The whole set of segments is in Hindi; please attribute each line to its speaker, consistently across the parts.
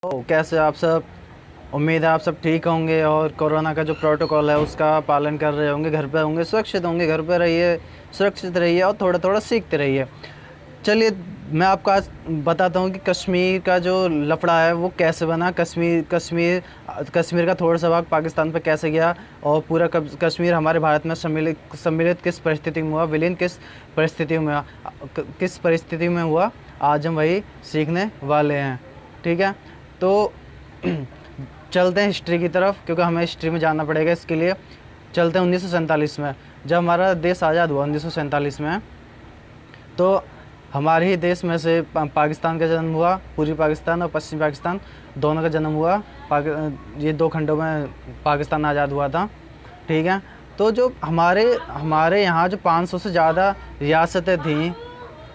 Speaker 1: कैसे आप सब। उम्मीद है आप सब ठीक होंगे और कोरोना का जो प्रोटोकॉल है उसका पालन कर रहे होंगे, घर पे होंगे, सुरक्षित होंगे। घर पे रहिए, सुरक्षित रहिए और थोड़ा थोड़ा सीखते रहिए। चलिए मैं आपको आज बताता हूँ कि कश्मीर का जो लफड़ा है वो कैसे बना। कश्मीर का थोड़ा सा भाग पाकिस्तान पे कैसे गया और पूरा कश्मीर हमारे भारत में सम्मिलित किस परिस्थिति में हुआ, विलीन किस परिस्थिति में हुआ, आज हम वही सीखने वाले हैं। ठीक है, तो चलते हैं हिस्ट्री की तरफ, क्योंकि हमें हिस्ट्री में जानना पड़ेगा। इसके लिए चलते हैं 1947 में, जब हमारा देश आज़ाद हुआ 1947 में। तो हमारे ही देश में से पाकिस्तान का जन्म हुआ। पूर्वी पाकिस्तान और पश्चिमी पाकिस्तान दोनों का जन्म हुआ। ये दो खंडों में पाकिस्तान आज़ाद हुआ था। ठीक है, तो जो हमारे यहाँ जो 500 से ज़्यादा रियासतें थीं,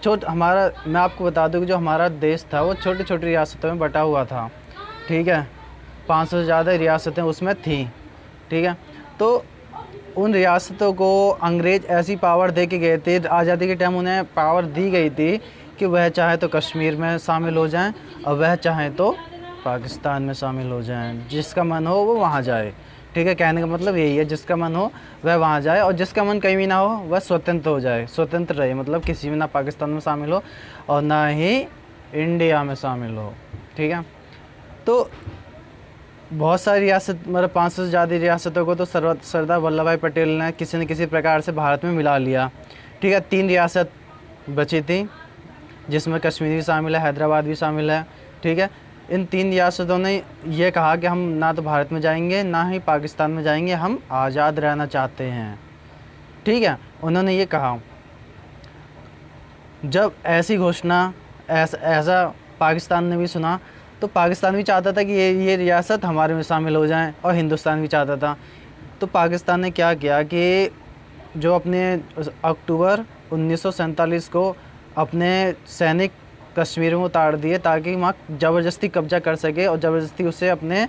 Speaker 1: मैं आपको बता दूं कि जो हमारा देश था वो छोटी छोटी रियासतों में बटा हुआ था। ठीक है, 500 से ज़्यादा रियासतें उसमें थीं। ठीक है, तो उन रियासतों को अंग्रेज़ ऐसी पावर दे के गए थे, आज़ादी के टाइम उन्हें पावर दी गई थी कि वह चाहे तो कश्मीर में शामिल हो जाएं और वह चाहे तो पाकिस्तान में शामिल हो जाएं। जिसका मन हो वो वहाँ जाए। ठीक है, कहने का मतलब यही है, जिसका मन हो वह वहाँ जाए और जिसका मन कहीं भी ना हो वह स्वतंत्र हो जाए, स्वतंत्र रहे। मतलब किसी में ना पाकिस्तान में शामिल हो और ना ही इंडिया में शामिल हो। ठीक है, तो बहुत सारी रियासत, मतलब 500 से ज़्यादा रियासतों को तो सरदार वल्लभ भाई पटेल ने किसी न किसी प्रकार से भारत में मिला लिया। ठीक है, 3 रियासत बची थी जिसमें कश्मीर भी शामिल है, हैदराबाद भी शामिल है। ठीक है, इन 3 रियासतों ने ये कहा कि हम ना तो भारत में जाएंगे ना ही पाकिस्तान में जाएंगे, हम आज़ाद रहना चाहते हैं। ठीक है, उन्होंने ये कहा। जब ऐसी घोषणा ऐसा पाकिस्तान ने भी सुना, तो पाकिस्तान भी चाहता था कि ये रियासत हमारे में शामिल हो जाएं और हिंदुस्तान भी चाहता था। तो पाकिस्तान ने क्या किया कि जो अपने अक्टूबर 1947 को अपने सैनिक कश्मीर में उतार दिए ताकि वहाँ ज़बरदस्ती कब्जा कर सके और ज़बरदस्ती उसे अपने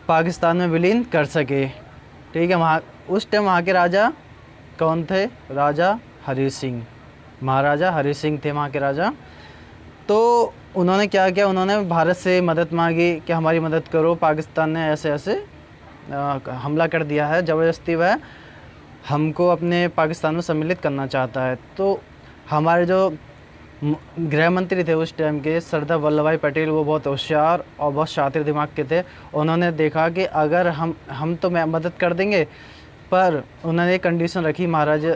Speaker 1: पाकिस्तान में विलीन कर सके। ठीक है, वहाँ उस टाइम वहाँ के राजा कौन थे? राजा हरी सिंह, महाराजा हरी सिंह थे वहाँ के राजा। तो उन्होंने क्या किया, उन्होंने भारत से मदद मांगी कि हमारी मदद करो, पाकिस्तान ने ऐसे ऐसे हमला कर दिया है, ज़बरदस्ती वह हमको अपने पाकिस्तान में सम्मिलित करना चाहता है। तो हमारे जो गृह मंत्री थे उस टाइम के, सरदार वल्लभ भाई पटेल, वो बहुत होशियार और बहुत शातिर दिमाग के थे। उन्होंने देखा कि अगर हम तो मदद कर देंगे, पर उन्होंने एक कंडीशन रखी महाराजा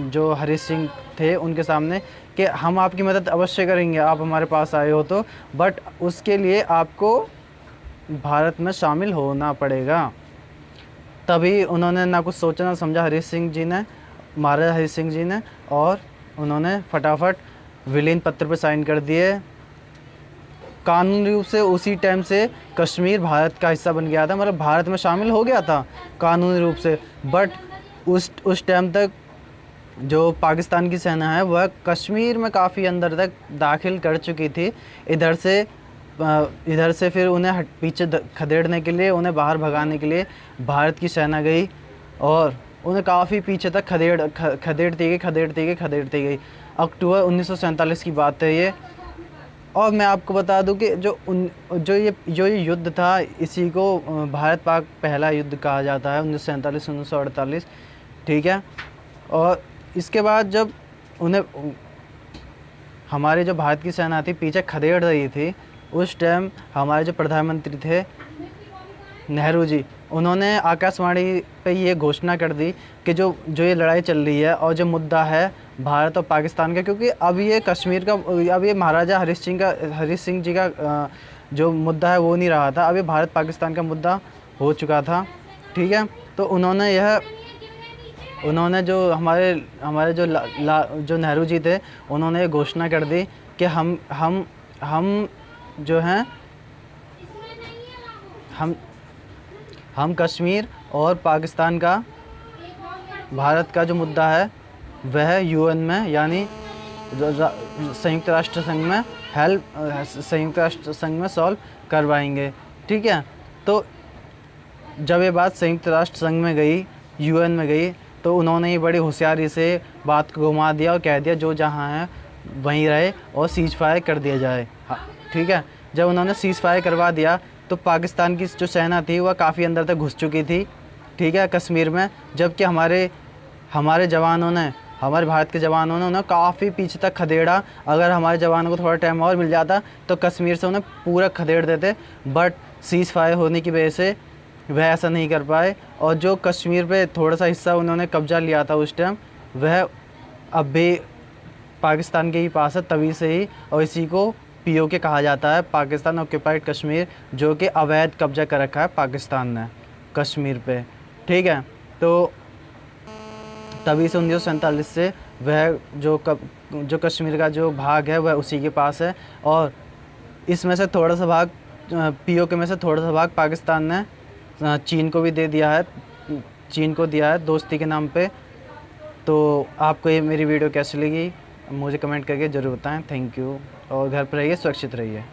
Speaker 1: जो हरी सिंह थे उनके सामने कि हम आपकी मदद अवश्य करेंगे, आप हमारे पास आए हो तो, बट उसके लिए आपको भारत में शामिल होना पड़ेगा। तभी उन्होंने ना कुछ सोचा ना समझा हरी सिंह जी ने, महाराजा हरी सिंह जी ने, और उन्होंने फटाफट विलीन पत्र पर साइन कर दिए। कानूनी रूप से उसी टाइम से कश्मीर भारत का हिस्सा बन गया था, मतलब भारत में शामिल हो गया था कानूनी रूप से। बट उस टाइम तक जो पाकिस्तान की सेना है वह कश्मीर में काफ़ी अंदर तक दाखिल कर चुकी थी। इधर से फिर उन्हें पीछे खदेड़ने के लिए, उन्हें बाहर भगाने के लिए भारत की सेना गई और उन्हें काफ़ी पीछे तक खदेड़ती गई। अक्टूबर 1947 की बात है ये। और मैं आपको बता दूं कि जो ये युद्ध था, इसी को भारत पाक पहला युद्ध कहा जाता है, 1947-1948। ठीक है, और इसके बाद जब उन्हें हमारे जो भारत की सेना थी पीछे खदेड़ रही थी, उस टाइम हमारे जो प्रधानमंत्री थे नेहरू जी, उन्होंने आकाशवाणी पे ये घोषणा कर दी कि जो ये लड़ाई चल रही है और जो मुद्दा है भारत और पाकिस्तान का, क्योंकि अब ये कश्मीर का, अब ये महाराजा हरी सिंह जी का जो मुद्दा है वो नहीं रहा था, अब ये भारत पाकिस्तान का मुद्दा हो चुका था। ठीक है, तो उन्होंने जो हमारे जो नेहरू जी थे, उन्होंने घोषणा कर दी कि हम जो हैं, हम कश्मीर और पाकिस्तान का, भारत का जो मुद्दा है वह यूएन में, यानी संयुक्त राष्ट्र संघ में सॉल्व करवाएंगे। ठीक है, तो जब ये बात संयुक्त राष्ट्र संघ में गई, यूएन में गई, तो उन्होंने ही बड़ी होशियारी से बात को घुमा दिया और कह दिया जो जहाँ है वहीं रहे और सीज फायर कर दिया जाए। हाँ, ठीक है, जब उन्होंने सीज़ फायर करवा दिया तो पाकिस्तान की जो सेना थी वह काफ़ी अंदर तक घुस चुकी थी, ठीक है, कश्मीर में। जबकि हमारे हमारे जवानों ने, हमारे भारत के जवानों ने उन्हें काफ़ी पीछे तक खदेड़ा। अगर हमारे जवानों को थोड़ा टाइम और मिल जाता तो कश्मीर से उन्हें पूरा खदेड़ देते, बट सीज़ फायर होने की वजह से वह ऐसा नहीं कर पाए। और जो कश्मीर पे थोड़ा सा हिस्सा उन्होंने कब्जा लिया था उस टाइम, वह अब भी पाकिस्तान के ही पास है तभी से ही, और इसी को POK कहा जाता है, पाकिस्तान ऑक्यूपाइड कश्मीर, जो कि अवैध कब्जा कर रखा है पाकिस्तान ने कश्मीर पे, ठीक है। तो तभी से 1947 से वह जो कश्मीर का जो भाग है वह उसी के पास है। और इसमें से थोड़ा सा भाग POK में से थोड़ा सा भाग पाकिस्तान ने चीन को भी दे दिया है, चीन को दिया है दोस्ती के नाम पे। तो आपको ये मेरी वीडियो कैसी लगी मुझे कमेंट करके ज़रूर बताएं। थैंक यू, और घर पर रहिए, सुरक्षित रहिए।